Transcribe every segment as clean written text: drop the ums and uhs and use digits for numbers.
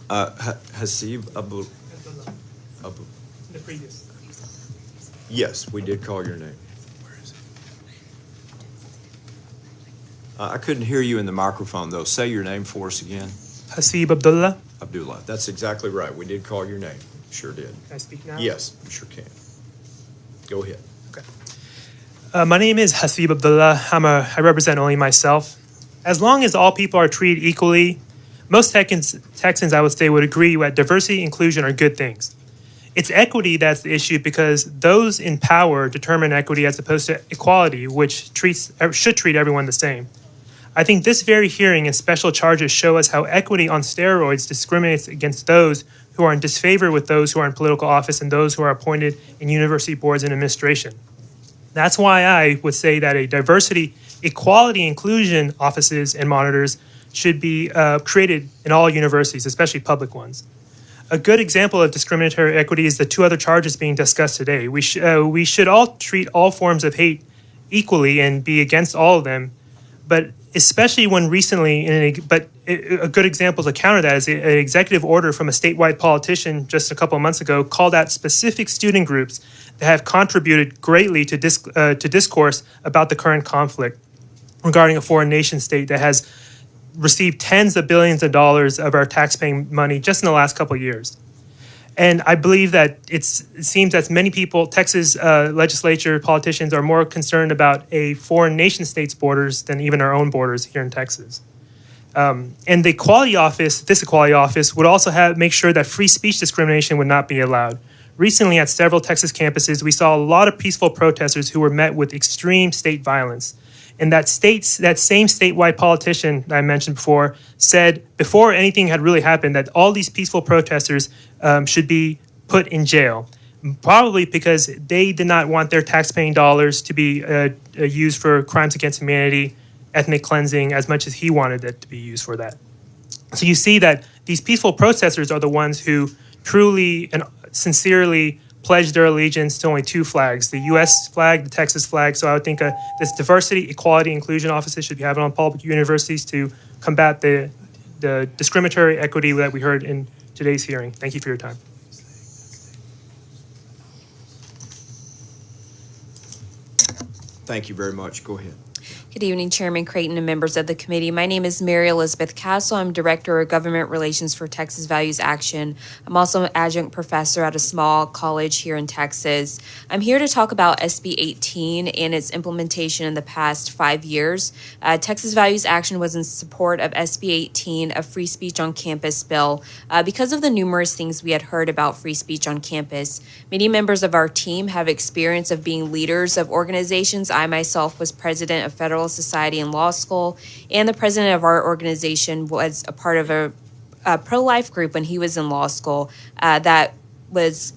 Hasib Abdullah, Abu. the previous. Yes, we did call your name. I couldn't hear you in the microphone, though. Say your name for us again. Hasib Abdullah. Abdullah. That's exactly right. We did call your name. Sure did. Can I speak now? Yes, you sure can. Go ahead. Okay. My name is Hasib Abdullah. I represent only myself. As long as all people are treated equally, most Texans, I would say, would agree that diversity and inclusion are good things. It's equity that's the issue because those in power determine equity as opposed to equality, which should treat everyone the same. I think this very hearing and special charges show us how equity on steroids discriminates against those who are in disfavor with those who are in political office and those who are appointed in university boards and administration. That's why I would say that a diversity, equality, inclusion offices and monitors should be created in all universities, especially public ones. A good example of discriminatory equity is the two other charges being discussed today. We should all treat all forms of hate equally and be against all of them, but especially when recently, a good example to counter that is an executive order from a statewide politician just a couple of months ago called out specific student groups that have contributed greatly to discourse about the current conflict regarding a foreign nation state that has received tens of billions of dollars of our taxpaying money just in the last couple of years. And I believe that it seems that many people, Texas legislature politicians, are more concerned about a foreign nation state's borders than even our own borders here in Texas. And the Equality Office, this Equality Office, would also make sure that free speech discrimination would not be allowed. Recently, at several Texas campuses, we saw a lot of peaceful protesters who were met with extreme state violence. And that same statewide politician that I mentioned before said before anything had really happened that all these peaceful protesters should be put in jail, probably because they did not want their taxpaying dollars to be used for crimes against humanity, ethnic cleansing, as much as he wanted it to be used for that. So you see that these peaceful protesters are the ones who truly and sincerely pledged their allegiance to only two flags, the U.S. flag, the Texas flag. So I would think this diversity, equality, inclusion offices should be having on public universities to combat the discriminatory equity that we heard in today's hearing. Thank you for your time. Thank you very much. Go ahead. Good evening, Chairman Creighton and members of the committee. My name is Mary Elizabeth Castle. I'm Director of Government Relations for Texas Values Action. I'm also an adjunct professor at a small college here in Texas. I'm here to talk about SB 18 and its implementation in the past 5 years. Texas Values Action was in support of SB 18, a free speech on campus bill. Because of the numerous things we had heard about free speech on campus, many members of our team have experience of being leaders of organizations. I myself was president of Federal Society and Law School, and the president of our organization was a part of a pro-life group when he was in law school that was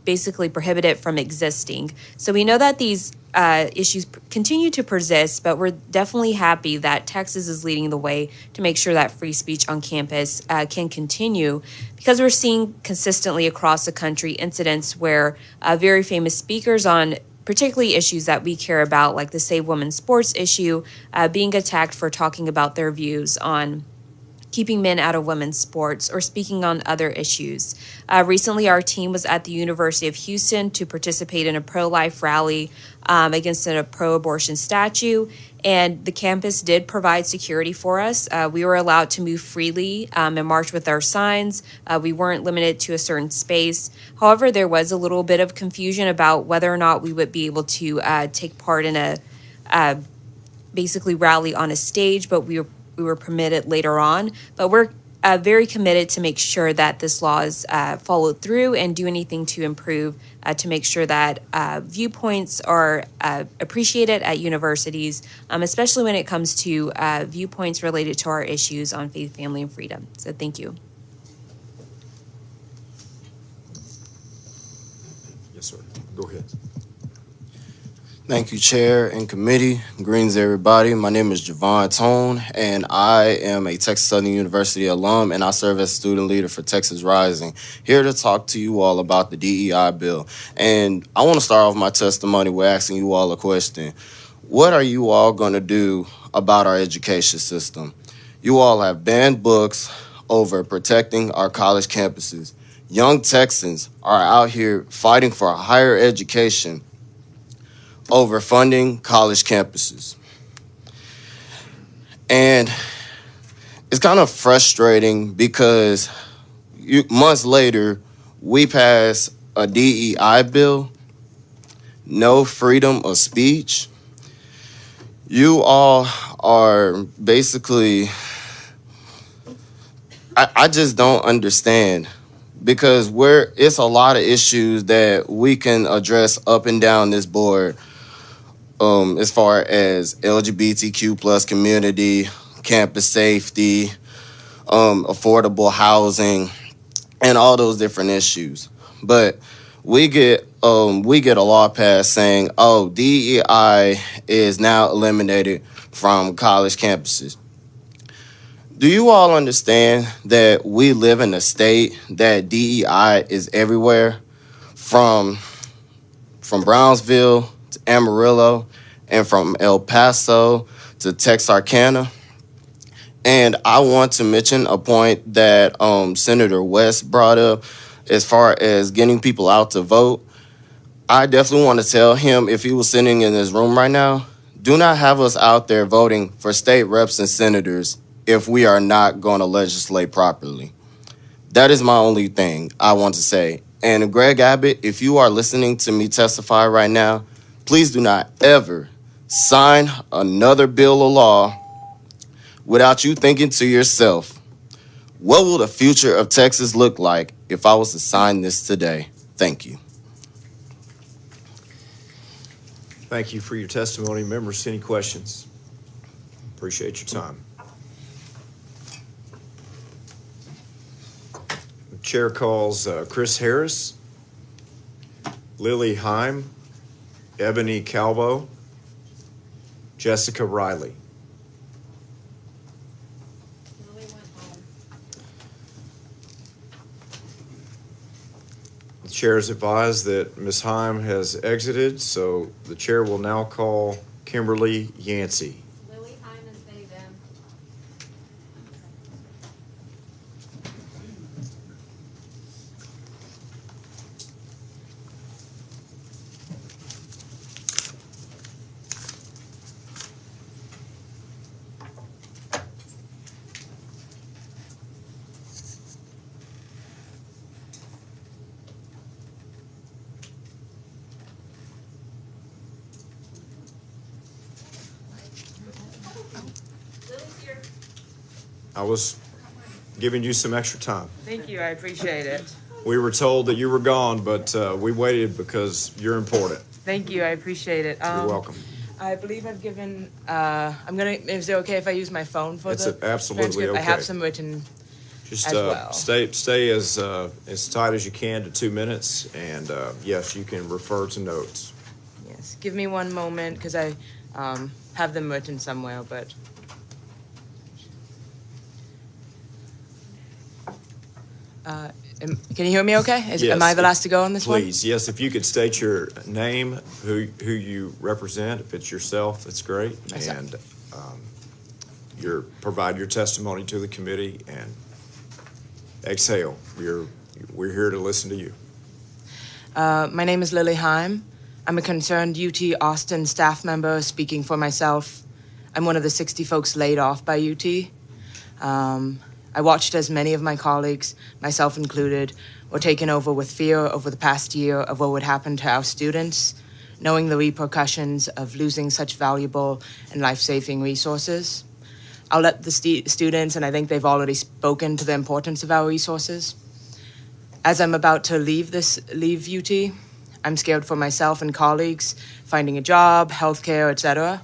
basically prohibited from existing. So we know that these issues continue to persist, but we're definitely happy that Texas is leading the way to make sure that free speech on campus can continue, because we're seeing consistently across the country incidents where very famous speakers on particularly issues that we care about, like the Save Women's Sports issue, being attacked for talking about their views on keeping men out of women's sports or speaking on other issues. Recently, our team was at the University of Houston to participate in a pro-life rally against a pro-abortion statue, and the campus did provide security for us. We were allowed to move freely and march with our signs. We weren't limited to a certain space. However, there was a little bit of confusion about whether or not we would be able to take part in a basically rally on a stage, but we were permitted later on. But we're very committed to make sure that this law is followed through and do anything to improve to make sure that viewpoints are appreciated at universities, especially when it comes to viewpoints related to our issues on faith, family, and freedom. So thank you. Yes, sir. Go ahead. Thank you, Chair and Committee. Greetings, everybody. My name is Javon Tone, and I am a Texas Southern University alum, and I serve as student leader for Texas Rising, here to talk to you all about the DEI bill. And I want to start off my testimony with asking you all a question. What are you all going to do about our education system? You all have banned books, over protecting our college campuses. Young Texans are out here fighting for a higher education over funding college campuses. And it's kind of frustrating because months later, we pass a DEI bill, no freedom of speech. You all are basically, I just don't understand, because it's a lot of issues that we can address up and down this board, as far as LGBTQ plus community, campus safety, affordable housing, and all those different issues. But we get a law passed saying, oh, DEI is now eliminated from college campuses. Do you all understand that we live in a state that DEI is everywhere, from Brownsville to Amarillo, and from El Paso to Texarkana? And I want to mention a point that Senator West brought up as far as getting people out to vote. I definitely want to tell him, if he was sitting in this room right now, do not have us out there voting for state reps and senators if we are not going to legislate properly. That is my only thing I want to say. And Greg Abbott, if you are listening to me testify right now, please do not ever sign another bill or law without you thinking to yourself, what will the future of Texas look like if I was to sign this today? Thank you. Thank you for your testimony. Members, any questions? Appreciate your time. The chair calls Chris Harris, Lily Heim, Ebony Calvo, Jessica Riley. The chair is advised that Ms. Heim has exited, so the chair will now call Kimberly Yancey. Lily Heim is they, them. Lily's here. I was giving you some extra time. Thank you, I appreciate it. We were told that you were gone, but we waited because you're important. Thank you, I appreciate it. You're welcome. I believe I've given, is it okay if I use my phone for It's the absolutely transcript? I okay. have some written, Just as well. stay as tight as you can to 2 minutes, and yes, you can refer to notes. yes, give me one moment, because I have them written somewhere, but. Can you hear me okay? Am Yes, I the last to go on this one? Please, yes, if you could state your name, who you represent, if it's yourself, that's great, Myself. and provide your testimony to the committee, and exhale. We're here to listen to you. My name is Lily Heim. I'm a concerned UT Austin staff member speaking for myself. I'm one of the 60 folks laid off by UT. I watched as many of my colleagues, myself included, were taken over with fear over the past year of what would happen to our students, knowing the repercussions of losing such valuable and life-saving resources. I'll let the students, and I think they've already spoken to the importance of our resources. As I'm about to leave UT, I'm scared for myself and colleagues, finding a job, healthcare, etc.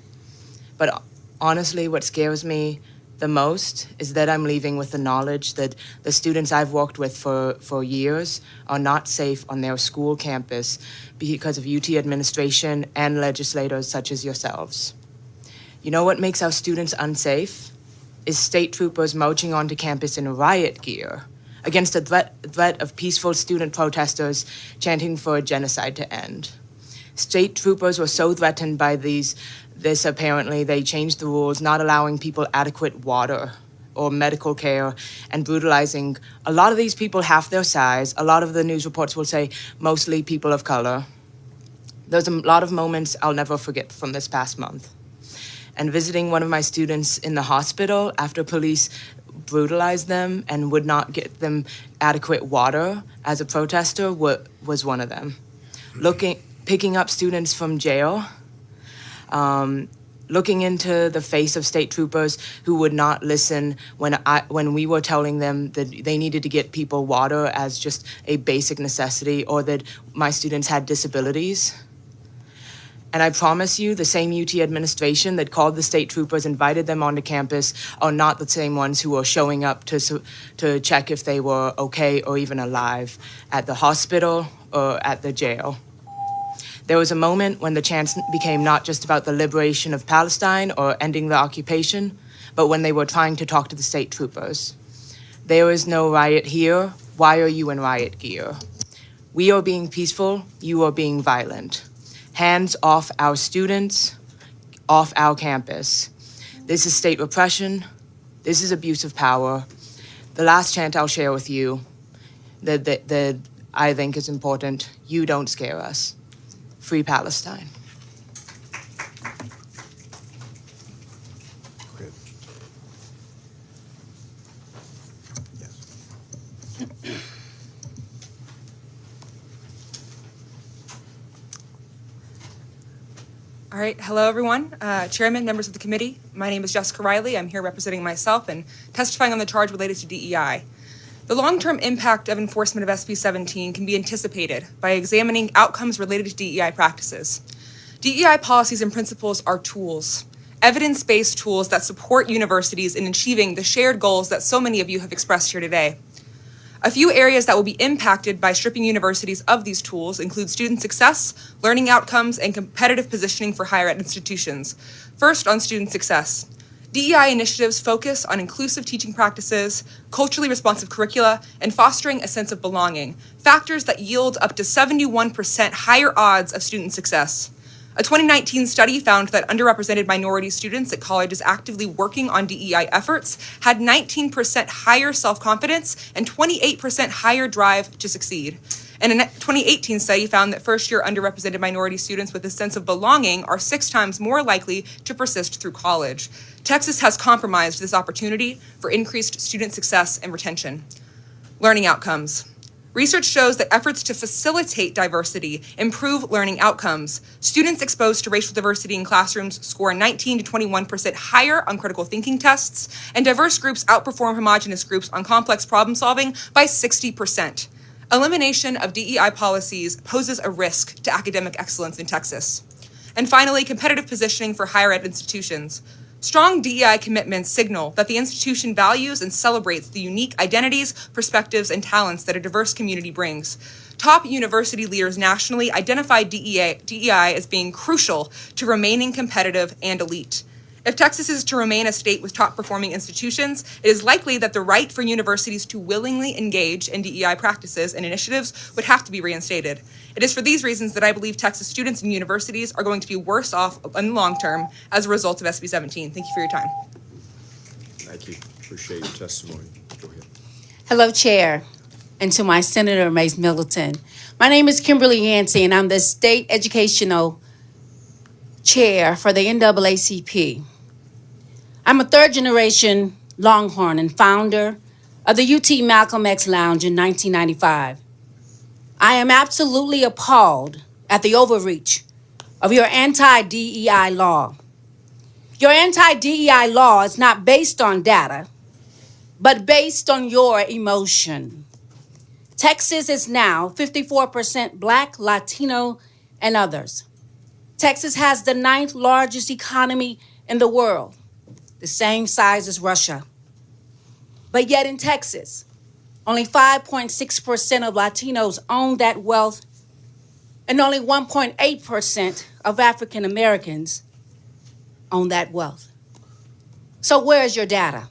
But honestly, what scares me the most is that I'm leaving with the knowledge that the students I've worked with for years are not safe on their school campus because of UT administration and legislators such as yourselves. You know what makes our students unsafe? Is state troopers marching onto campus in riot gear against a threat of peaceful student protesters chanting for a genocide to end. State troopers were so threatened by this apparently, they changed the rules, not allowing people adequate water or medical care and brutalizing a lot of these people half their size. A lot of the news reports will say mostly people of color. There's a lot of moments I'll never forget from this past month. And visiting one of my students in the hospital after police brutalized them and would not get them adequate water as a protester was one of them. Picking up students from jail, looking into the face of state troopers who would not listen when we were telling them that they needed to get people water as just a basic necessity, or that my students had disabilities. And I promise you, the same UT administration that called the state troopers, invited them onto campus, are not the same ones who are showing up to check if they were okay or even alive at the hospital or at the jail. There was a moment when the chants became not just about the liberation of Palestine or ending the occupation, but when they were trying to talk to the state troopers. There is no riot here. Why are you in riot gear? We are being peaceful. You are being violent. Hands off our students, off our campus. This is state repression. This is abuse of power. The last chant I'll share with you that I think is important: you don't scare us. Free Palestine. Go ahead. Yes. All right, hello everyone. Chairman, members of the committee, my name is Jessica Riley. I'm here representing myself and testifying on the charge related to DEI. The long-term impact of enforcement of SB 17 can be anticipated by examining outcomes related to DEI practices. DEI policies and principles are tools, evidence-based tools that support universities in achieving the shared goals that so many of you have expressed here today. A few areas that will be impacted by stripping universities of these tools include student success, learning outcomes, and competitive positioning for higher ed institutions. First, on student success. DEI initiatives focus on inclusive teaching practices, culturally responsive curricula, and fostering a sense of belonging, factors that yield up to 71% higher odds of student success. A 2019 study found that underrepresented minority students at colleges actively working on DEI efforts had 19% higher self-confidence and 28% higher drive to succeed. And a 2018 study found that first-year underrepresented minority students with a sense of belonging are 6 times more likely to persist through college. Texas has compromised this opportunity for increased student success and retention. Learning outcomes. Research shows that efforts to facilitate diversity improve learning outcomes. Students exposed to racial diversity in classrooms score 19 to 21% higher on critical thinking tests, and diverse groups outperform homogeneous groups on complex problem solving by 60%. Elimination of DEI policies poses a risk to academic excellence in Texas. And finally, competitive positioning for higher ed institutions. Strong DEI commitments signal that the institution values and celebrates the unique identities, perspectives, and talents that a diverse community brings. Top university leaders nationally identify DEI as being crucial to remaining competitive and elite. If Texas is to remain a state with top-performing institutions, it is likely that the right for universities to willingly engage in DEI practices and initiatives would have to be reinstated. It is for these reasons that I believe Texas students and universities are going to be worse off in the long term as a result of SB 17. Thank you for your time. Thank you. Appreciate your testimony. Go ahead. Hello, Chair, and to my Senator Mace Middleton. My name is Kimberly Yancey, and I'm the State Educational Chair for the NAACP. I'm a third-generation Longhorn and founder of the UT Malcolm X Lounge in 1995. I am absolutely appalled at the overreach of your anti-DEI law. Your anti-DEI law is not based on data, but based on your emotion. Texas is now 54% Black, Latino, and others. Texas has the 9th largest economy in the world, the same size as Russia. But yet in Texas, only 5.6% of Latinos own that wealth, and only 1.8% of African Americans own that wealth. So where's your data?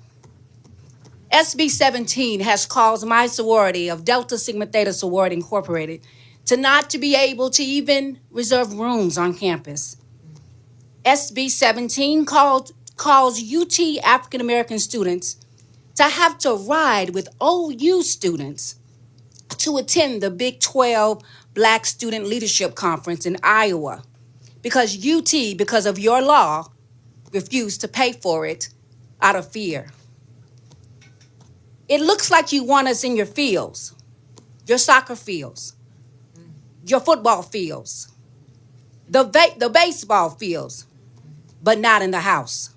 SB 17 has caused my sorority of Delta Sigma Theta Sorority Incorporated to not to be able to even reserve rooms on campus. SB 17 calls UT African American students to have to ride with OU students to attend the Big 12 Black Student Leadership Conference in Iowa because UT, because of your law, refused to pay for it out of fear. It looks like you want us in your fields, your soccer fields, your football fields, the baseball fields, but not in the House.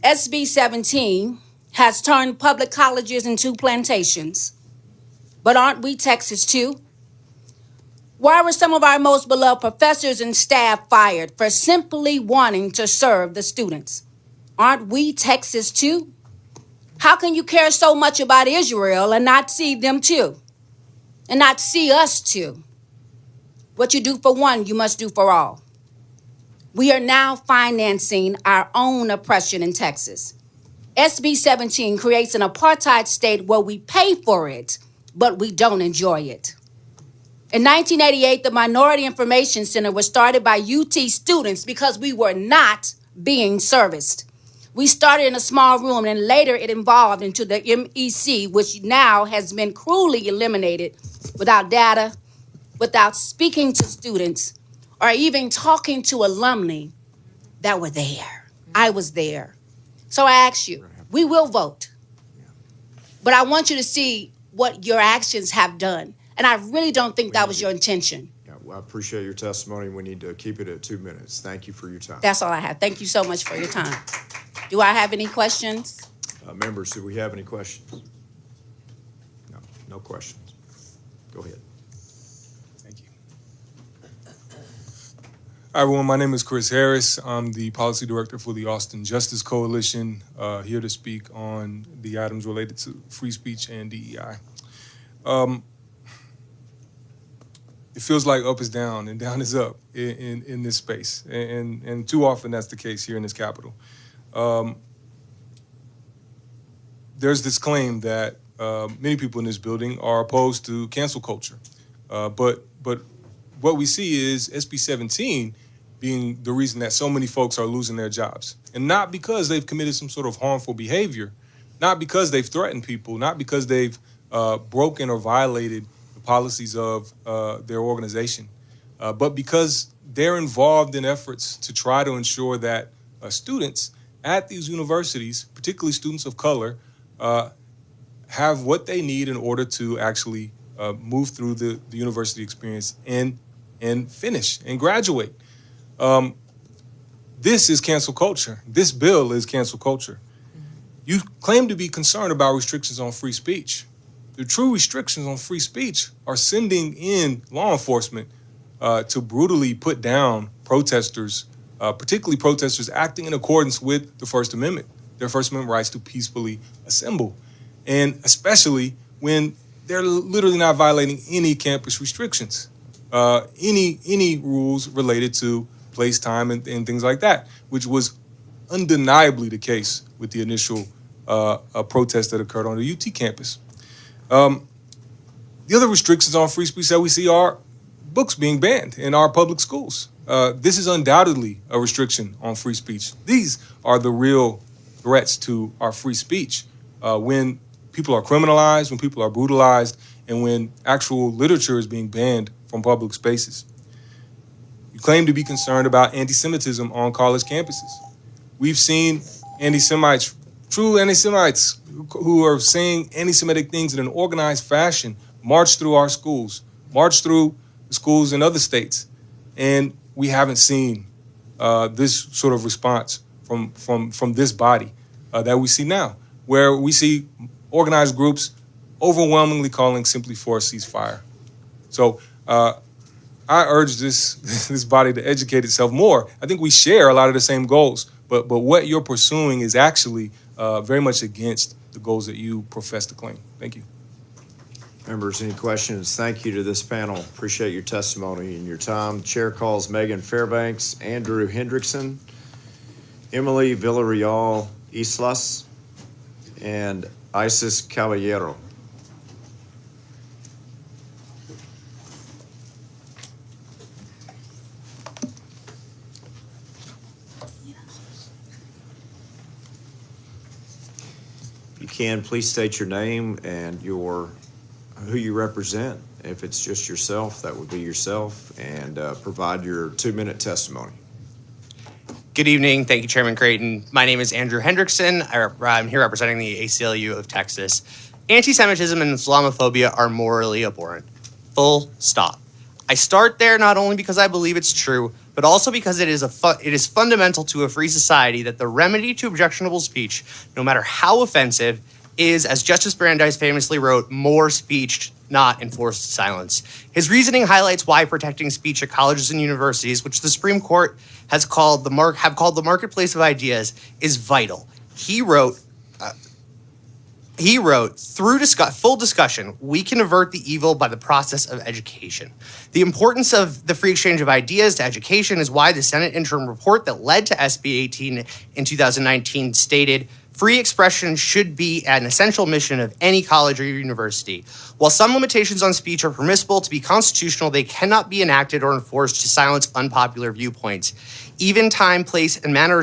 SB 17 has turned public colleges into plantations. But aren't we Texas too? Why were some of our most beloved professors and staff fired for simply wanting to serve the students? Aren't we Texas too? How can you care so much about Israel and not see them too? And not see us too? What you do for one, you must do for all. We are now financing our own oppression in Texas. SB 17 creates an apartheid state where we pay for it, but we don't enjoy it. In 1988, the Minority Information Center was started by UT students because we were not being serviced. We started in a small room and later it evolved into the MEC, which now has been cruelly eliminated without data, without speaking to students, or even talking to alumni that were there. I was there. So I ask you, we will vote. But I want you to see what your actions have done. And I really don't think that was your intention. Yeah, well, I appreciate your testimony. We need to keep it at 2 minutes. Thank you for your time. That's all I have. Thank you so much for your time. Do I have any questions? Members, do we have any questions? No, no questions. Go ahead. Thank you. Hi, everyone. My name is Chris Harris. I'm the policy director for the Austin Justice Coalition, here to speak on the items related to free speech and DEI. It feels like up is down and down is up in this space. And too often that's the case here in this Capitol. There's this claim that many people in this building are opposed to cancel culture. But what we see is SB 17 being the reason that so many folks are losing their jobs. And not because they've committed some sort of harmful behavior, not because they've threatened people, not because they've broken or violated the policies of their organization, but because they're involved in efforts to try to ensure that students at these universities, particularly students of color, have what they need in order to actually move through the university experience and finish and graduate. This is cancel culture. This bill is cancel culture. You claim to be concerned about restrictions on free speech. The true restrictions on free speech are sending in law enforcement to brutally put down protesters, particularly protesters acting in accordance with the First Amendment, their First Amendment rights to peacefully assemble. And especially when they're literally not violating any campus restrictions, any rules related to place, time, and things like that, which was undeniably the case with the initial protest that occurred on the UT campus. The other restrictions on free speech that we see are books being banned in our public schools. This is undoubtedly a restriction on free speech. These are the real threats to our free speech when people are criminalized, when people are brutalized, and when actual literature is being banned from public spaces. You claim to be concerned about anti-Semitism on college campuses. We've seen anti-Semites, true anti-Semites, who are saying anti-Semitic things in an organized fashion, march through our schools, march through the schools in other states. And we haven't seen this sort of response from this body that we see now, where we see organized groups overwhelmingly calling simply for a ceasefire. So I urge this body to educate itself more. I think we share a lot of the same goals, but what you're pursuing is actually very much against the goals that you profess to claim. Thank you. Members, any questions? Thank you to this panel. Appreciate your testimony and your time. Chair calls Megan Fairbanks, Andrew Hendrickson, Emily Villarreal Islas, and Isis Caballero. You can, please state your name and who you represent. If it's just yourself, that would be yourself, and provide your 2-minute testimony. Good evening. Thank you, Chairman Creighton. My name is Andrew Hendrickson. I'm here representing the ACLU of Texas. Anti-Semitism and Islamophobia are morally abhorrent. Full stop. I start there not only because I believe it's true, but also because it is fundamental to a free society that the remedy to objectionable speech, no matter how offensive, is, as Justice Brandeis famously wrote, more speech, not enforced silence. His reasoning highlights why protecting speech at colleges and universities, which the Supreme Court has called the marketplace of ideas, is vital. He wrote, through full discussion, we can avert the evil by the process of education. The importance of the free exchange of ideas to education is why the Senate interim report that led to SB 18 in 2019 stated, free expression should be an essential mission of any college or university. While some limitations on speech are permissible to be constitutional, they cannot be enacted or enforced to silence unpopular viewpoints. Even time, place, and manner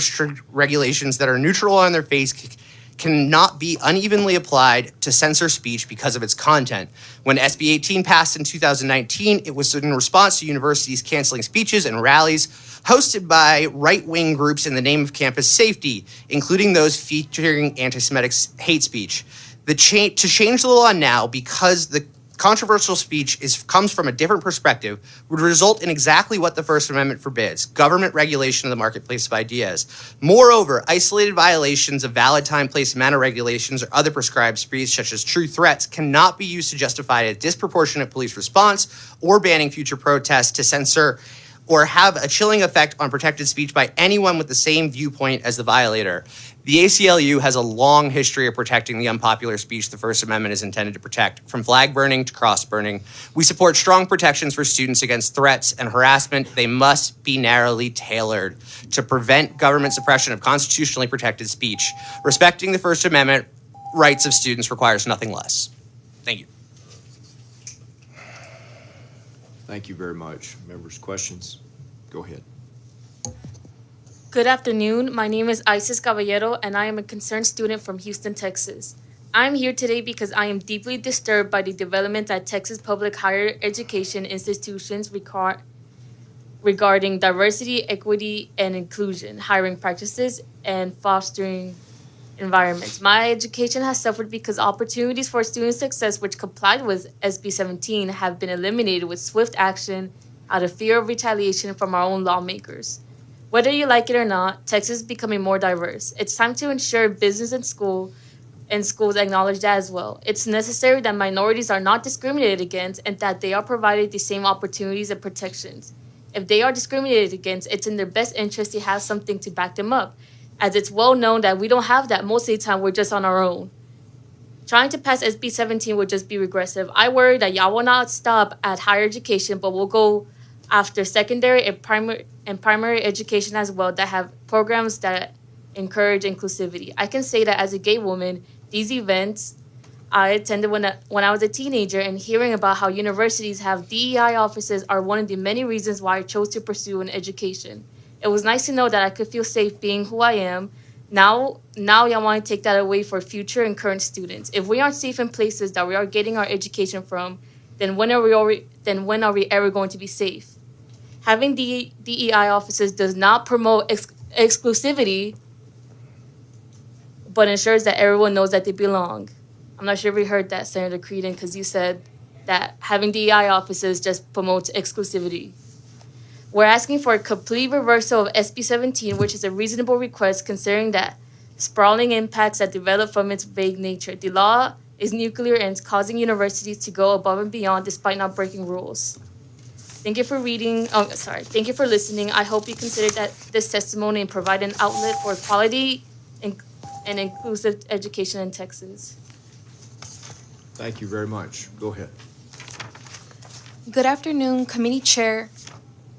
regulations that are neutral on their face cannot be unevenly applied to censor speech because of its content. When SB 18 passed in 2019, it was in response to universities canceling speeches and rallies hosted by right-wing groups in the name of campus safety, including those featuring anti-Semitic hate speech. To change the law now, because the controversial speech comes from a different perspective, would result in exactly what the First Amendment forbids: government regulation of the marketplace of ideas. Moreover, isolated violations of valid time, place, and manner regulations or other prescribed speech, such as true threats, cannot be used to justify a disproportionate police response or banning future protests to censor or have a chilling effect on protected speech by anyone with the same viewpoint as the violator. The ACLU has a long history of protecting the unpopular speech the First Amendment is intended to protect, from flag burning to cross burning. We support strong protections for students against threats and harassment. They must be narrowly tailored to prevent government suppression of constitutionally protected speech. Respecting the First Amendment rights of students requires nothing less. Thank you. Thank you very much. Members, questions? Go ahead. Good afternoon. My name is Isis Caballero, and I am a concerned student from Houston, Texas. I am here today because I am deeply disturbed by the development at Texas public higher education institutions regarding diversity, equity, and inclusion, hiring practices, and fostering environments. My education has suffered because opportunities for student success, which complied with SB 17, have been eliminated with swift action out of fear of retaliation from our own lawmakers. Whether you like it or not, Texas is becoming more diverse. It's time to ensure business and schools acknowledge that as well. It's necessary that minorities are not discriminated against and that they are provided the same opportunities and protections. If they are discriminated against, it's in their best interest to have something to back them up, as it's well known that we don't have that most of the time. We're just on our own. Trying to pass SB 17 would just be regressive. I worry that y'all will not stop at higher education, but will go after secondary and primary education as well, that have programs that encourage inclusivity. I can say that as a gay woman, these events I attended when I was a teenager, and hearing about how universities have DEI offices are one of the many reasons why I chose to pursue an education. It was nice to know that I could feel safe being who I am. Now y'all want to take that away for future and current students. If we aren't safe in places that we are getting our education from, then when are we ever going to be safe? Having DEI offices does not promote exclusivity, but ensures that everyone knows that they belong. I'm not sure if you heard that, Senator Creighton, because you said that having DEI offices just promotes exclusivity. We're asking for a complete reversal of SB 17, which is a reasonable request considering that sprawling impacts that develop from its vague nature. The law is nuclear and it's causing universities to go above and beyond despite not breaking rules. Thank you for Thank you for listening. I hope you consider this testimony and provide an outlet for quality and inclusive education in Texas. Thank you very much. Go ahead. Good afternoon, committee chair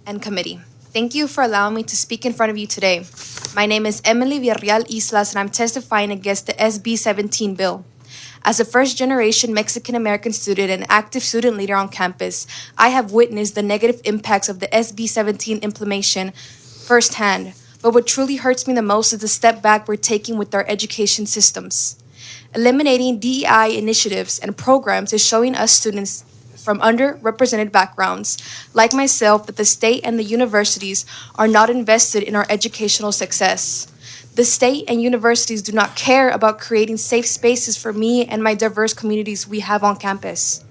and committee. Thank you for allowing me to speak in front of you today. My name is Emily Villarreal Islas, and I'm testifying against the SB 17 bill. As a first-generation Mexican-American student and active student leader on campus, I have witnessed the negative impacts of the SB 17 implementation firsthand. But what truly hurts me the most is the step back we're taking with our education systems. Eliminating DEI initiatives and programs is showing us students from underrepresented backgrounds, like myself, that the state and the universities are not invested in our educational success. The state and universities do not care about creating safe spaces for me and my diverse communities we have on campus.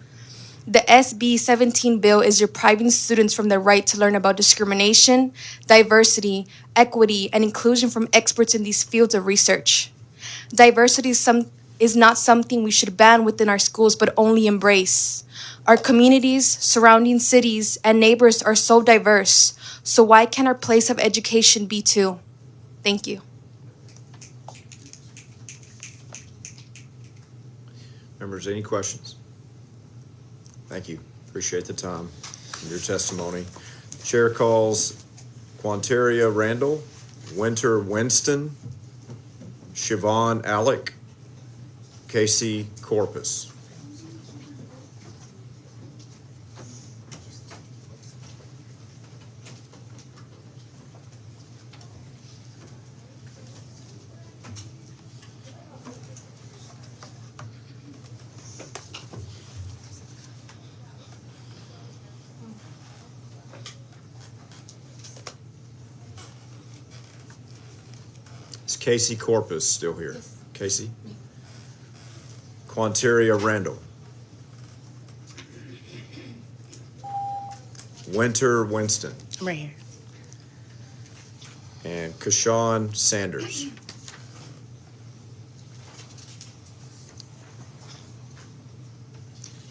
The SB 17 bill is depriving students from the right to learn about discrimination, diversity, equity, and inclusion from experts in these fields of research. Diversity is not something we should ban within our schools, but only embrace. Our communities, surrounding cities, and neighbors are so diverse, so why can't our place of education be too? Thank you. Members, any questions? Thank you. Appreciate the time and your testimony. Chair calls Quanteria Randall, Winter Winston, Siobhan Alec, Casey Corpus. Is Casey Corpus still here? Casey? Quanteria Randall. Winter Winston. I'm right here. And Kashawn Sanders.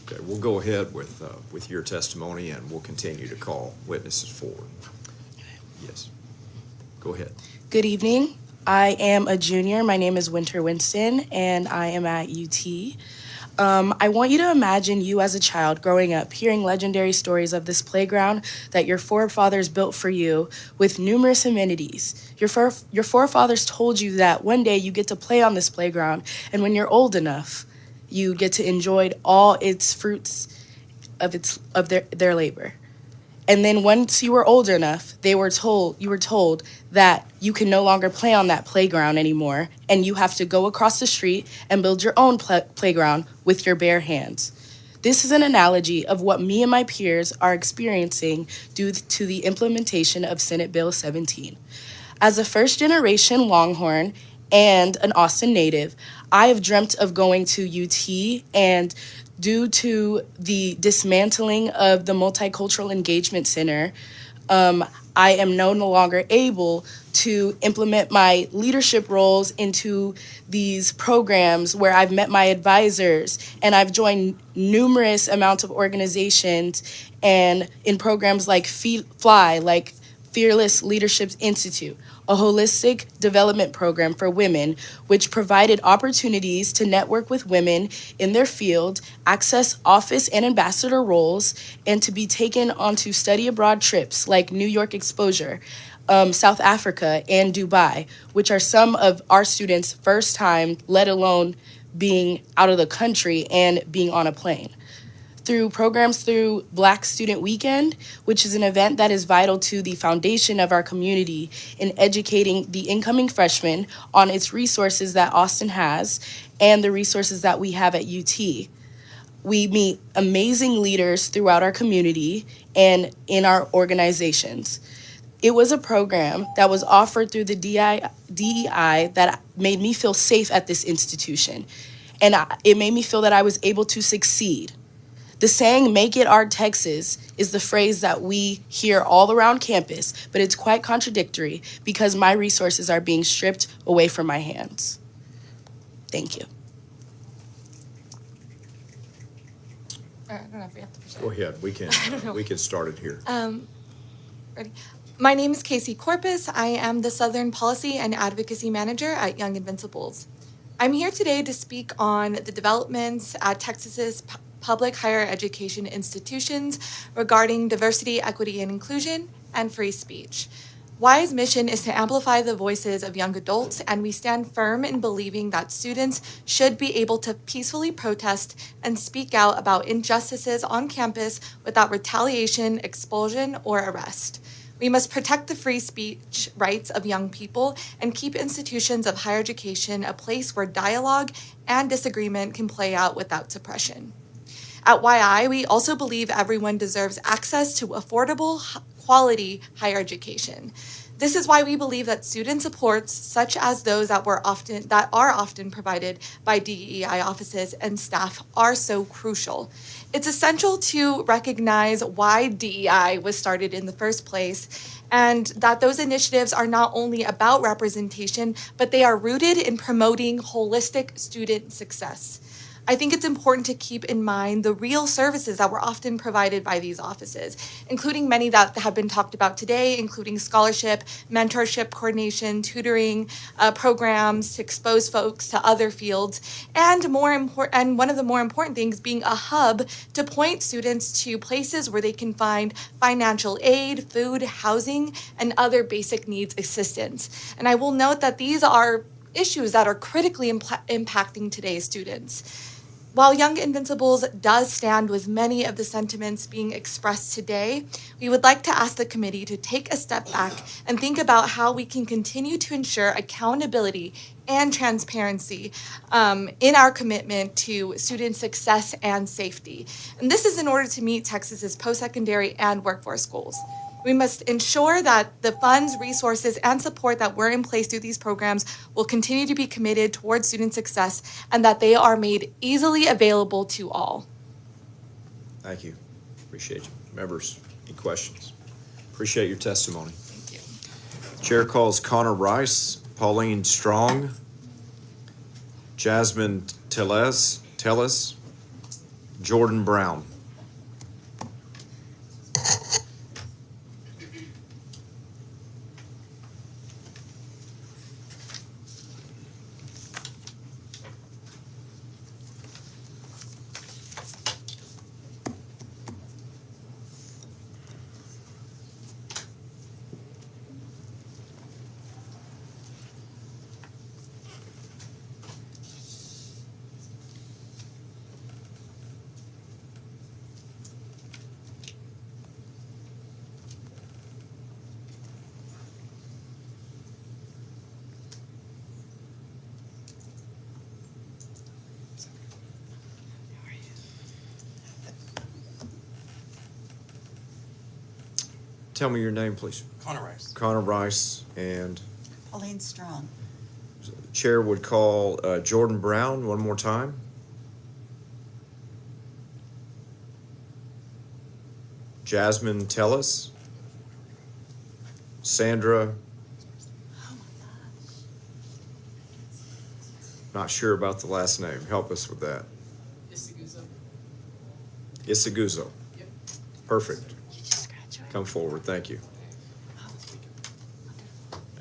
Okay, we'll go ahead with your testimony and we'll continue to call witnesses forward. Yes. Go ahead. Good evening. I am a junior. My name is Winter Winston, and I am at UT. I want you to imagine you as a child growing up, hearing legendary stories of this playground that your forefathers built for you with numerous amenities. Your forefathers told you that one day you get to play on this playground, and when you're old enough, you get to enjoy all its fruits of their labor. And then once you were older enough, you were told that you can no longer play on that playground anymore, and you have to go across the street and build your own playground with your bare hands. This is an analogy of what me and my peers are experiencing due to the implementation of Senate Bill 17. As a first-generation Longhorn and an Austin native, I have dreamt of going to UT, and due to the dismantling of the Multicultural Engagement Center, I am no longer able to implement my leadership roles into these programs where I've met my advisors and I've joined numerous amounts of organizations and in programs like FLY, like Fearless Leadership Institute, a holistic development program for women, which provided opportunities to network with women in their field, access office and ambassador roles, and to be taken onto study abroad trips like New York Exposure, South Africa, and Dubai, which are some of our students' first time, let alone being out of the country and being on a plane. Through programs through Black Student Weekend, which is an event that is vital to the foundation of our community in educating the incoming freshmen on its resources that Austin has and the resources that we have at UT. We meet amazing leaders throughout our community and in our organizations. It was a program that was offered through the DEI that made me feel safe at this institution, and it made me feel that I was able to succeed. The saying, "Make it our Texas," is the phrase that we hear all around campus, but it's quite contradictory because my resources are being stripped away from my hands. Thank you. I don't know if we have to present. Go ahead. We can start it here. Ready? My name is Casey Corpus. I am the Southern Policy and Advocacy Manager at Young Invincibles. I'm here today to speak on the developments at Texas's public higher education institutions regarding diversity, equity, and inclusion, and free speech. WISE mission is to amplify the voices of young adults, and we stand firm in believing that students should be able to peacefully protest and speak out about injustices on campus without retaliation, expulsion, or arrest. We must protect the free speech rights of young people and keep institutions of higher education a place where dialogue and disagreement can play out without suppression. At YI, we also believe everyone deserves access to affordable, quality higher education. This is why we believe that student supports, such as those that are often provided by DEI offices and staff, are so crucial. It's essential to recognize why DEI was started in the first place, and that those initiatives are not only about representation, but they are rooted in promoting holistic student success. I think it's important to keep in mind the real services that were often provided by these offices, including many that have been talked about today, including scholarship, mentorship, coordination, tutoring programs to expose folks to other fields, and one of the more important things being a hub to point students to places where they can find financial aid, food, housing, and other basic needs assistance. And I will note that these are issues that are critically impacting today's students. While Young Invincibles does stand with many of the sentiments being expressed today, we would like to ask the committee to take a step back and think about how we can continue to ensure accountability and transparency in our commitment to student success and safety. And this is in order to meet Texas's post-secondary and workforce goals. We must ensure that the funds, resources, and support that were in place through these programs will continue to be committed towards student success and that they are made easily available to all. Thank you. Appreciate you. Members, any questions? Appreciate your testimony. Thank you. Chair calls Connor Rice, Pauline Strong, Jasmine Tellez, Jordan Brown. Tell me your name, please. Connor Rice. Connor Rice, and Pauline Strong. Chair would call Jordan Brown one more time. Jasmine Tellez. Sandra. Not sure about the last name. Help us with that. Isiguzo. Yep. Perfect. Come forward. Thank you.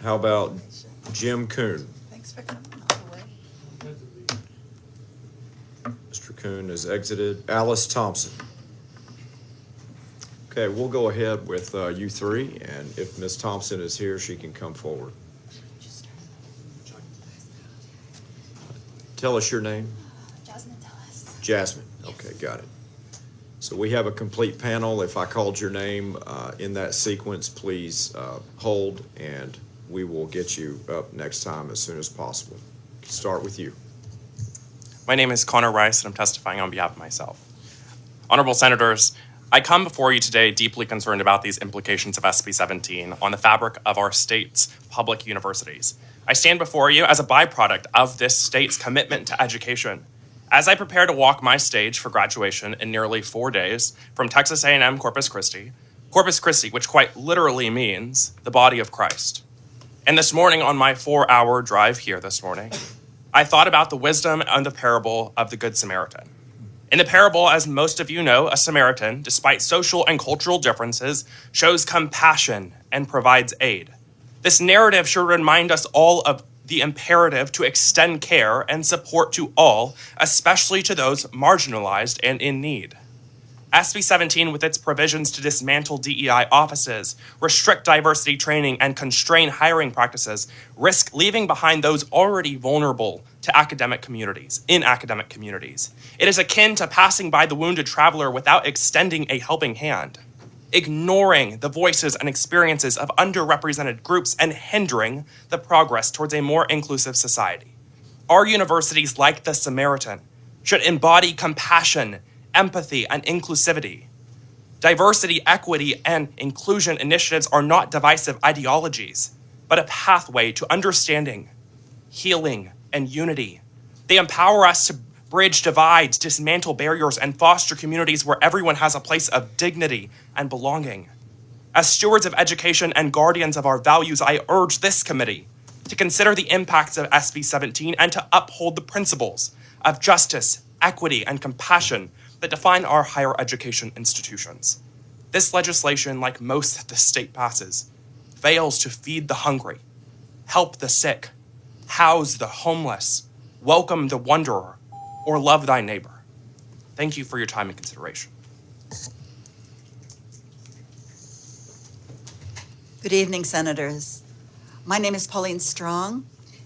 How about Jim Kuhn? Thanks for coming all the way. Mr. Kuhn has exited. Alice Thompson. Okay, we'll go ahead with you three, and if Ms. Thompson is here, she can come forward. Tell us your name. Jasmine Tellez. Jasmine. Okay, got it. So we have a complete panel. If I called your name in that sequence, please hold, and we will get you up next time as soon as possible. Start with you. My name is Connor Rice, and I'm testifying on behalf of myself. Honorable Senators, I come before you today deeply concerned about these implications of SB 17 on the fabric of our state's public universities. I stand before you as a byproduct of this state's commitment to education. As I prepare to walk my stage for graduation in nearly 4 days from Texas A&M Corpus Christi, which quite literally means the body of Christ. And this morning on my 4-hour drive here this morning, I thought about the wisdom and the parable of the Good Samaritan. In the parable, as most of you know, a Samaritan, despite social and cultural differences, shows compassion and provides aid. This narrative should remind us all of the imperative to extend care and support to all, especially to those marginalized and in need. SB 17, with its provisions to dismantle DEI offices, restrict diversity training, and constrain hiring practices, risk leaving behind those already vulnerable to academic communities. It is akin to passing by the wounded traveler without extending a helping hand. ignoring the voices and experiences of underrepresented groups, and hindering the progress towards a more inclusive society. Our universities, like the Samaritan, should embody compassion, empathy, and inclusivity. Diversity, equity, and inclusion initiatives are not divisive ideologies, but a pathway to understanding, healing, and unity. They empower us to bridge divides, dismantle barriers, and foster communities where everyone has a place of dignity and belonging. As stewards of education and guardians of our values, I urge this committee to consider the impacts of SB 17 and to uphold the principles of justice, equity, and compassion that define our higher education institutions. This legislation, like most that the state passes, fails to feed the hungry, help the sick, house the homeless, welcome the wanderer, or love thy neighbor. Thank you for your time and consideration. Good evening, Senators. My name is Pauline Strong,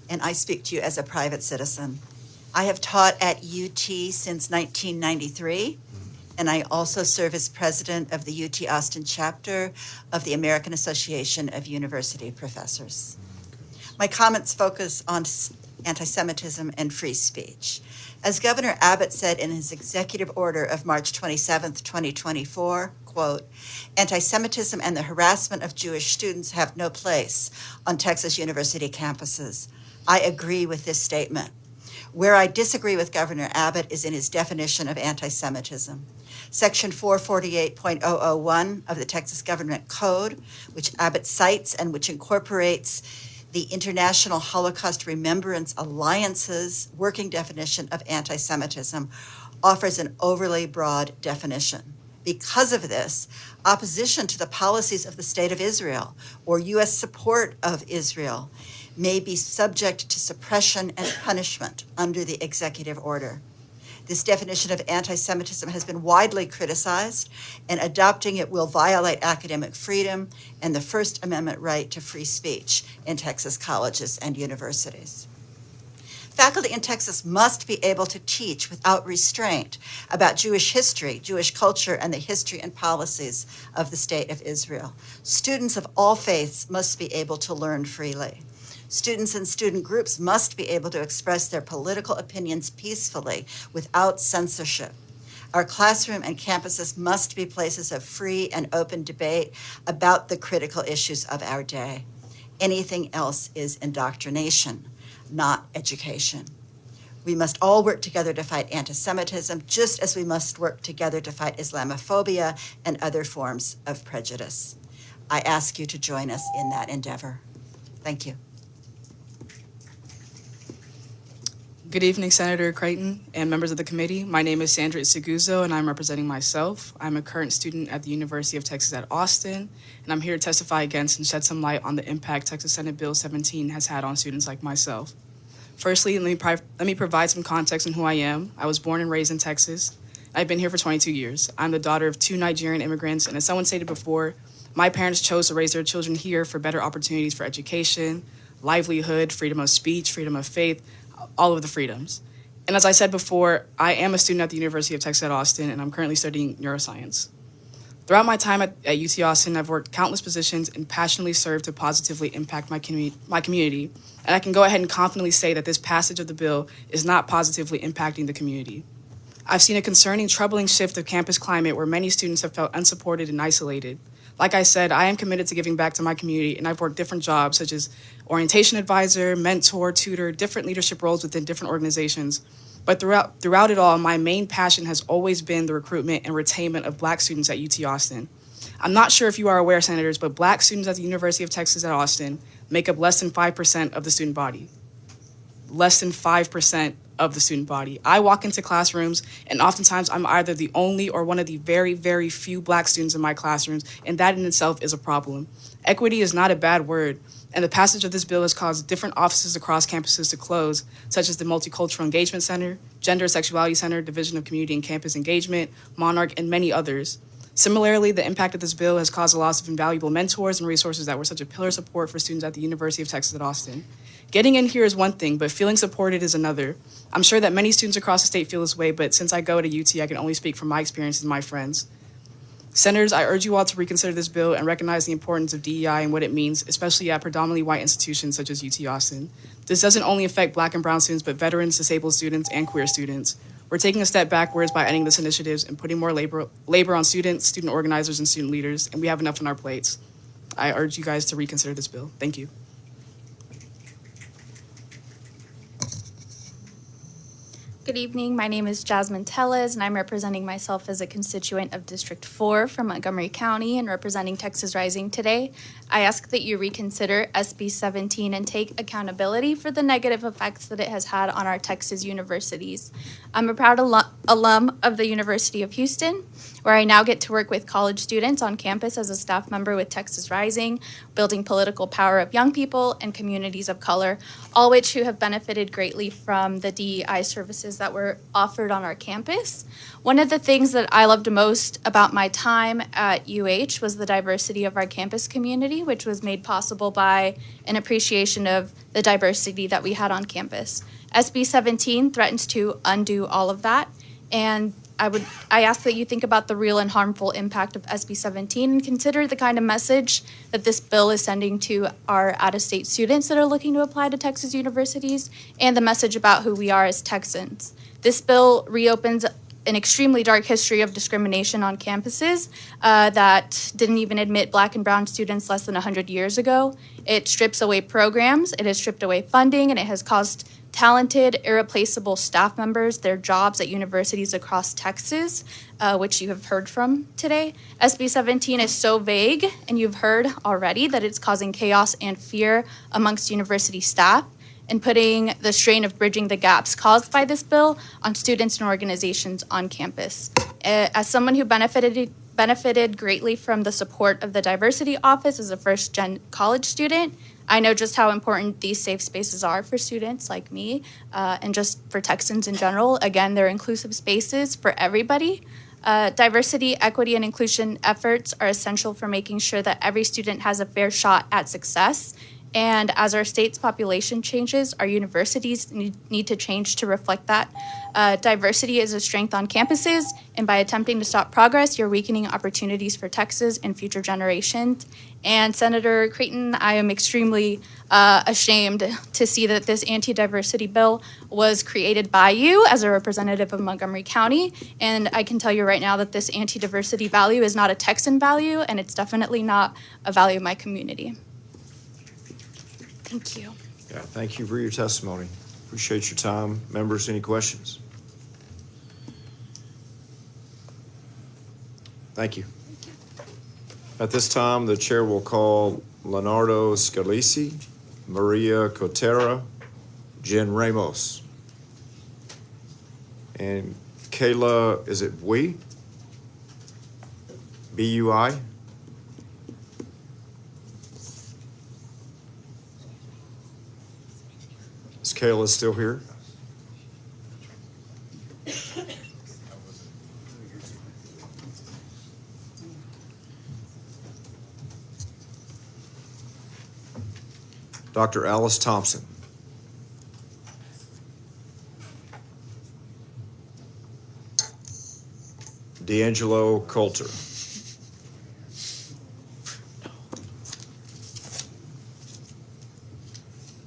and I speak to you as a private citizen. I have taught at UT since 1993, and I also serve as president of the UT Austin chapter of the American Association of University Professors. My comments focus on anti-Semitism and free speech. As Governor Abbott said in his executive order of March 27, 2024, quote, "Anti-Semitism and the harassment of Jewish students have no place on Texas university campuses." I agree with this statement. Where I disagree with Governor Abbott is in his definition of anti-Semitism. Section 448.001 of the Texas Government Code, which Abbott cites and which incorporates the International Holocaust Remembrance Alliance's working definition of anti-Semitism, offers an overly broad definition. Because of this, opposition to the policies of the State of Israel or U.S. support of Israel may be subject to suppression and punishment under the executive order. This definition of anti-Semitism has been widely criticized, and adopting it will violate academic freedom and the First Amendment right to free speech in Texas colleges and universities. Faculty in Texas must be able to teach without restraint about Jewish history, Jewish culture, and the history and policies of the State of Israel. Students of all faiths must be able to learn freely. Students and student groups must be able to express their political opinions peacefully without censorship. Our classroom and campuses must be places of free and open debate about the critical issues of our day. Anything else is indoctrination, not education. We must all work together to fight anti-Semitism, just as we must work together to fight Islamophobia and other forms of prejudice. I ask you to join us in that endeavor. Thank you. Good evening, Senator Creighton and members of the committee. My name is Sandra Seguzo, and I'm representing myself. I'm a current student at the University of Texas at Austin, and I'm here to testify against and shed some light on the impact Texas Senate Bill 17 has had on students like myself. Firstly, let me provide some context on who I am. I was born and raised in Texas. I've been here for 22 years. I'm the daughter of 2 Nigerian immigrants, and as someone stated before, my parents chose to raise their children here for better opportunities for education, livelihood, freedom of speech, freedom of faith, all of the freedoms. And as I said before, I am a student at the University of Texas at Austin, and I'm currently studying neuroscience. Throughout my time at UT Austin, I've worked countless positions and passionately served to positively impact my community. And I can go ahead and confidently say that this passage of the bill is not positively impacting the community. I've seen a concerning, troubling shift of campus climate where many students have felt unsupported and isolated. Like I said, I am committed to giving back to my community, and I've worked different jobs such as orientation advisor, mentor, tutor, different leadership roles within different organizations. But throughout it all, my main passion has always been the recruitment and retainment of Black students at UT Austin. I'm not sure if you are aware, Senators, but Black students at the University of Texas at Austin make up less than 5% of the student body. Less than 5% of the student body. I walk into classrooms, and oftentimes I'm either the only or one of the very, very few Black students in my classrooms, and that in itself is a problem. Equity is not a bad word, and the passage of this bill has caused different offices across campuses to close, such as the Multicultural Engagement Center, Gender Sexuality Center, Division of Community and Campus Engagement, Monarch, and many others. Similarly, the impact of this bill has caused a loss of invaluable mentors and resources that were such a pillar of support for students at the University of Texas at Austin. Getting in here is one thing, but feeling supported is another. I'm sure that many students across the state feel this way, but since I go to UT, I can only speak from my experiences and my friends. Senators, I urge you all to reconsider this bill and recognize the importance of DEI and what it means, especially at predominantly white institutions such as UT Austin. This doesn't only affect Black and brown students, but veterans, disabled students, and queer students. We're taking a step backwards by ending this initiative and putting more labor on students, student organizers, and student leaders, and we have enough on our plates. I urge you guys to reconsider this bill. Thank you. Good evening. My name is Jasmine Tellez, and I'm representing myself as a constituent of District 4 from Montgomery County and representing Texas Rising today. I ask that you reconsider SB 17 and take accountability for the negative effects that it has had on our Texas universities. I'm a proud alum of the University of Houston, where I now get to work with college students on campus as a staff member with Texas Rising, building political power of young people and communities of color, all which who have benefited greatly from the DEI services that were offered on our campus. One of the things that I loved most about my time at UH was the diversity of our campus community, which was made possible by an appreciation of the diversity that we had on campus. SB 17 threatens to undo all of that, and I ask that you think about the real and harmful impact of SB 17 and consider the kind of message that this bill is sending to our out-of-state students that are looking to apply to Texas universities and the message about who we are as Texans. This bill reopens an extremely dark history of discrimination on campuses that didn't even admit Black and brown students less than 100 years ago. It strips away programs, it has stripped away funding, and it has caused talented, irreplaceable staff members their jobs at universities across Texas, which you have heard from today. SB 17 is so vague, and you've heard already that it's causing chaos and fear amongst university staff and putting the strain of bridging the gaps caused by this bill on students and organizations on campus. As someone who benefited greatly from the support of the Diversity Office as a first-gen college student, I know just how important these safe spaces are for students like me and just for Texans in general. Again, they're inclusive spaces for everybody. Diversity, equity, and inclusion efforts are essential for making sure that every student has a fair shot at success. And as our state's population changes, our universities need to change to reflect that. Diversity is a strength on campuses, and by attempting to stop progress, you're weakening opportunities for Texas and future generations. And Senator Creighton, I am extremely ashamed to see that this anti-diversity bill was created by you as a representative of Montgomery County. And I can tell you right now that this anti-diversity value is not a Texan value, and it's definitely not a value of my community. Thank you. Yeah, thank you for your testimony. Appreciate your time. Members, any questions? Thank you. At this time, the chair will call Leonardo Scalisi, Maria Cotera, Jen Ramos, and Kayla, is it Bui? B-U-I? Is Kayla still here? Dr. Alice Thompson. D'Angelo Coulter.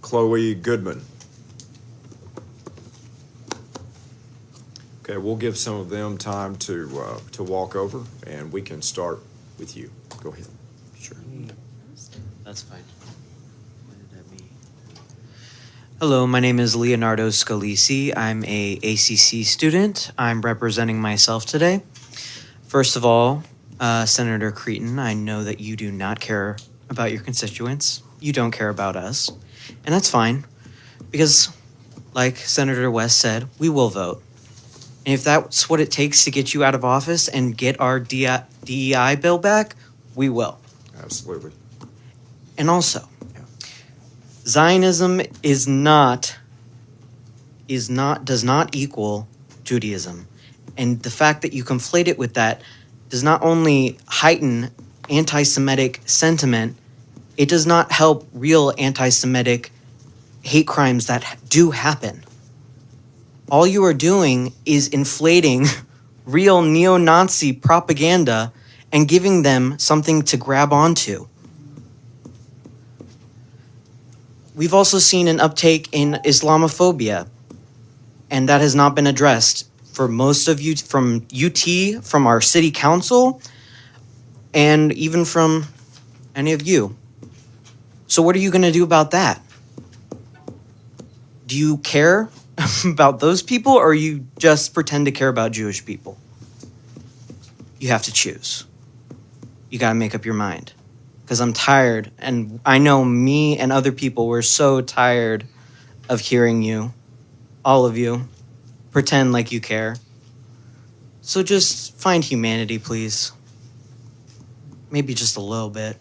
Chloe Goodman. Okay, we'll give some of them time to walk over, and we can start with you. Go ahead. Sure. That's fine. What did that mean? Hello, my name is Leonardo Scalisi. I'm a ACC student. I'm representing myself today. First of all, Senator Creighton, I know that you do not care about your constituents. You don't care about us. And that's fine, because like Senator West said, we will vote. And if that's what it takes to get you out of office and get our DEI bill back, we will. Absolutely. And also, Zionism does not equal Judaism. And the fact that you conflate it with that does not only heighten anti-Semitic sentiment, it does not help real anti-Semitic hate crimes that do happen. All you are doing is inflating real neo-Nazi propaganda and giving them something to grab onto. We've also seen an uptake in Islamophobia, and that has not been addressed for most of you from UT, from our city council, and even from any of you. So what are you going to do about that? Do you care about those people, or you just pretend to care about Jewish people? You have to choose. You got to make up your mind. Because I'm tired, and I know me and other people were so tired of hearing you, all of you, pretend like you care. So just find humanity, please. Maybe just a little bit.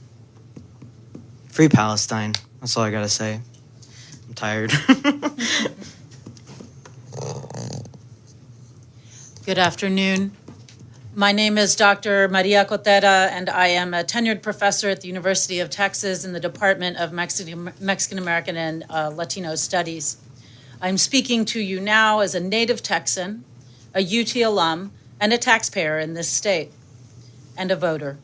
Free Palestine. That's all I gotta say. I'm tired. Good afternoon. My name is Dr. Maria Cotera, and I am a tenured professor at the University of Texas in the Department of Mexican American and Latino Studies. I'm speaking to you now as a native Texan, a UT alum, and a taxpayer in this state, and a voter.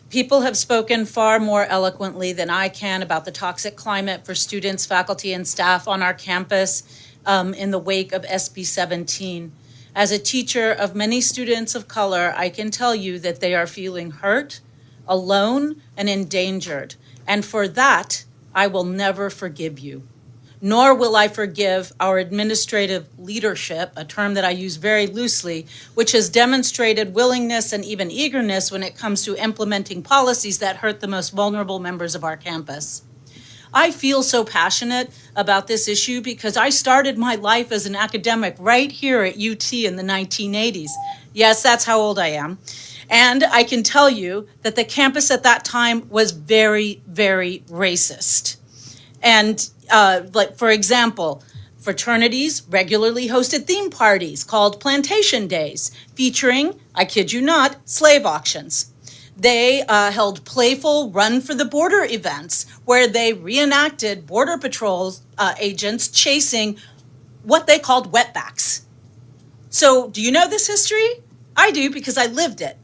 People have spoken far more eloquently than I can about the toxic climate for students, faculty, and staff on our campus in the wake of SB 17. As a teacher of many students of color, I can tell you that they are feeling hurt, alone, and endangered. And for that, I will never forgive you. Nor will I forgive our administrative leadership, a term that I use very loosely, which has demonstrated willingness and even eagerness when it comes to implementing policies that hurt the most vulnerable members of our campus. I feel so passionate about this issue because I started my life as an academic right here at UT in the 1980s. Yes, that's how old I am. And I can tell you that the campus at that time was very, very racist. And like, for example, fraternities regularly hosted theme parties called Plantation Days, featuring, I kid you not, slave auctions. They held playful run for the border events where they reenacted Border Patrol agents chasing what they called wetbacks. So do you know this history? I do because I lived it.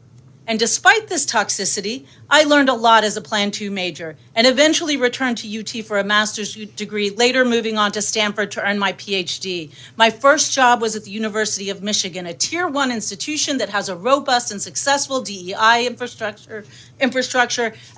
And despite this toxicity, I learned a lot as a Plan 2 major and eventually returned to UT for a master's degree, later moving on to Stanford to earn my PhD. My first job was at the University of Michigan, a Tier 1 institution that has a robust and successful DEI infrastructure,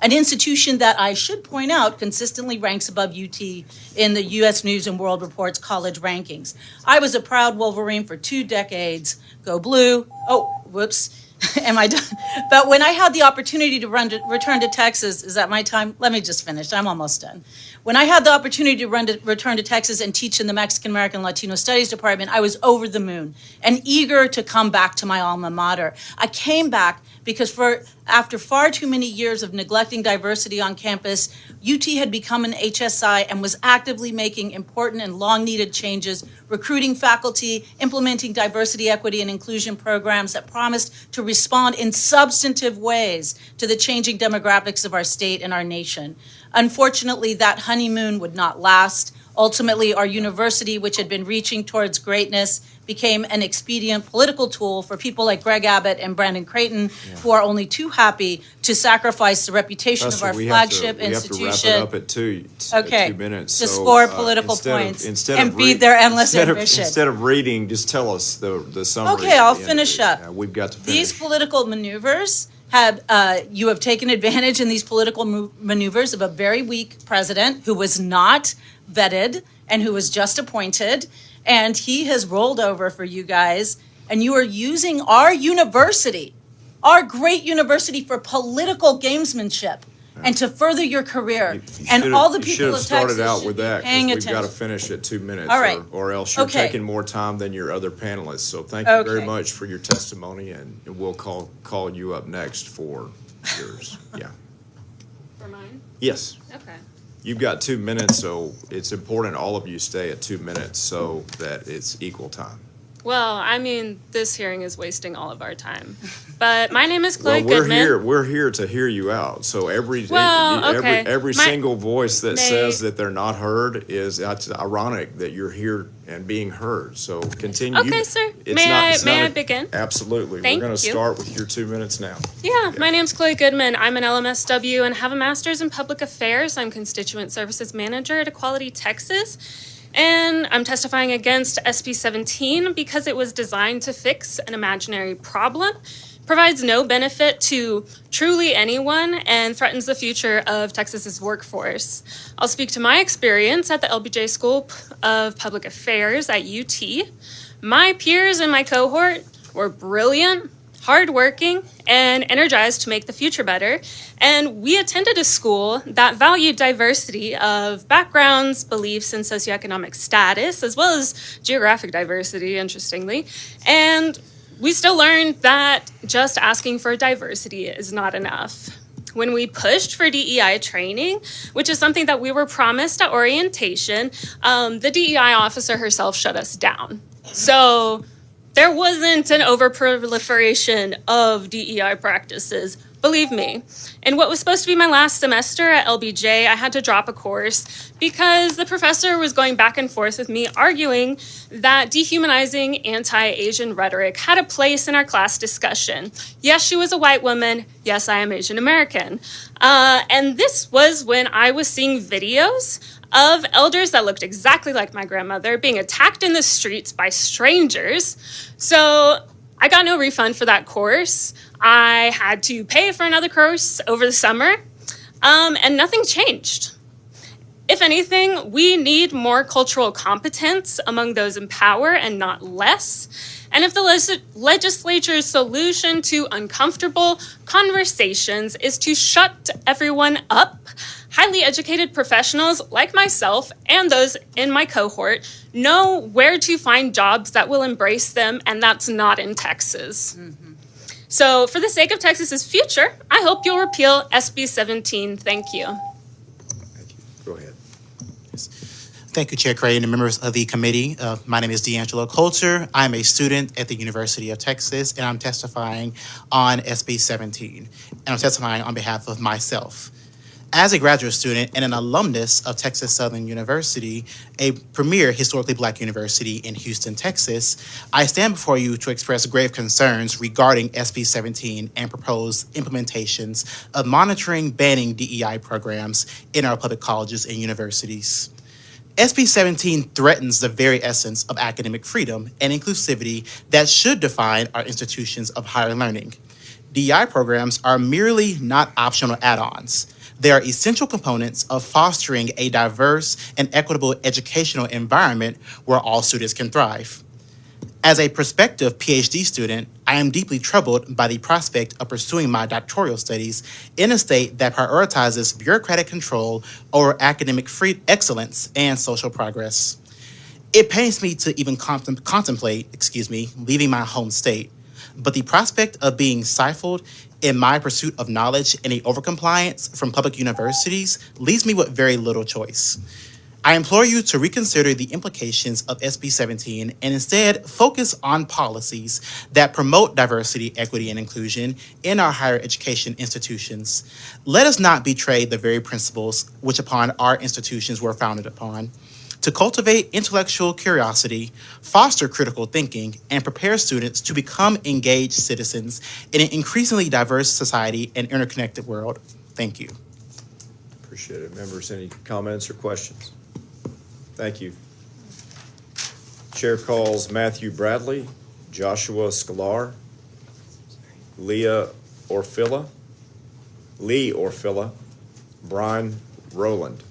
an institution that I should point out consistently ranks above UT in the U.S. News and World Report's college rankings. I was a proud Wolverine for 2 decades. Go Blue. Oh, whoops. Am I done? But when I had the opportunity to return to Texas, is that my time? Let me just finish. I'm almost done. When I had the opportunity to return to Texas and teach in the Mexican American Latino Studies Department, I was over the moon and eager to come back to my alma mater. I came back because after far too many years of neglecting diversity on campus, UT had become an HSI and was actively making important and long-needed changes, recruiting faculty, implementing diversity, equity, and inclusion programs that promised to respond in substantive ways to the changing demographics of our state and our nation. Unfortunately, that honeymoon would not last. Ultimately, our university, which had been reaching towards greatness, became an expedient political tool for people like Greg Abbott and Brandon Creighton, who are only too happy to sacrifice the reputation of our flagship institution. We have to wrap it up at 2 minutes. To score political points and feed their endless ambition. Instead of reading, just tell us the summary. Okay, I'll finish up. Yeah, we've got to finish. These political maneuvers you have taken advantage in these political maneuvers of a very weak president who was not vetted and who was just appointed, and he has rolled over for you guys, and you are using our university, our great university, for political gamesmanship and to further your career. And all the people of Texas started out with that paying because we've got to attention. finish at 2 minutes, All right. or else you're Okay. taking more time than your other panelists. So thank you very Okay. much for your testimony, and we'll call you up next for yours. Yeah. For mine? Yes. Okay. You've got 2 minutes, so it's important all of you stay at 2 minutes so that it's equal time. Well, I mean, this hearing is wasting all of our time. But my name is Well, Chloe we're Goodman. here. We're here to hear you out. So every Well, single voice that May- says that they're not heard that's ironic that you're here and being heard. So continue. Okay, sir. It's May not- I- it's may not I a- begin? Absolutely. Thank We're going to you. start with your 2 minutes now. Yeah, my name's Chloe Goodman. I'm an LMSW and have a master's in public affairs. I'm constituent services manager at Equality Texas. And I'm testifying against SB 17 because it was designed to fix an imaginary problem, provides no benefit to truly anyone, and threatens the future of Texas's workforce. I'll speak to my experience at the LBJ School of Public Affairs at UT. My peers in my cohort were brilliant, hardworking, and energized to make the future better. And we attended a school that valued diversity of backgrounds, beliefs, and socioeconomic status, as well as geographic diversity, interestingly. And we still learned that just asking for diversity is not enough. When we pushed for DEI training, which is something that we were promised at orientation, the DEI officer herself shut us down. So there wasn't an overproliferation of DEI practices, believe me. In what was supposed to be my last semester at LBJ, I had to drop a course because the professor was going back and forth with me arguing that dehumanizing anti-Asian rhetoric had a place in our class discussion. Yes, she was a white woman. Yes, I am Asian American. And this was when I was seeing videos of elders that looked exactly like my grandmother being attacked in the streets by strangers. So I got no refund for that course. I had to pay for another course over the summer, and nothing changed. If anything, we need more cultural competence among those in power and not less. And if the legislature's solution to uncomfortable conversations is to shut everyone up, highly educated professionals like myself and those in my cohort know where to find jobs that will embrace them, and that's not in Texas. So for the sake of Texas's future, I hope you'll repeal SB 17. Thank you. Go ahead. Thank you, Chair Cray and the members of the committee. My name is D'Angelo Coulter. I'm a student at the University of Texas, and I'm testifying on SB 17. And I'm testifying on behalf of myself. As a graduate student and an alumnus of Texas Southern University, a premier historically Black university in Houston, Texas, I stand before you to express grave concerns regarding SB 17 and proposed implementations of monitoring banning DEI programs in our public colleges and universities. SB 17 threatens the very essence of academic freedom and inclusivity that should define our institutions of higher learning. DEI programs are merely not optional add-ons. They are essential components of fostering a diverse and equitable educational environment where all students can thrive. As a prospective PhD student, I am deeply troubled by the prospect of pursuing my doctoral studies in a state that prioritizes bureaucratic control over academic excellence and social progress. It pains me to even contemplate leaving my home state, but the prospect of being stifled in my pursuit of knowledge and a overcompliance from public universities leaves me with very little choice. I implore you to reconsider the implications of SB 17 and instead focus on policies that promote diversity, equity, and inclusion in our higher education institutions. Let us not betray the very principles which upon our institutions were founded upon. To cultivate intellectual curiosity, foster critical thinking, and prepare students to become engaged citizens in an increasingly diverse society and interconnected world. Thank you. Appreciate it. Members, any comments or questions? Thank you. Chair calls Matthew Bradley, Joshua Sklar, Lee Orfila, Brian Rowland.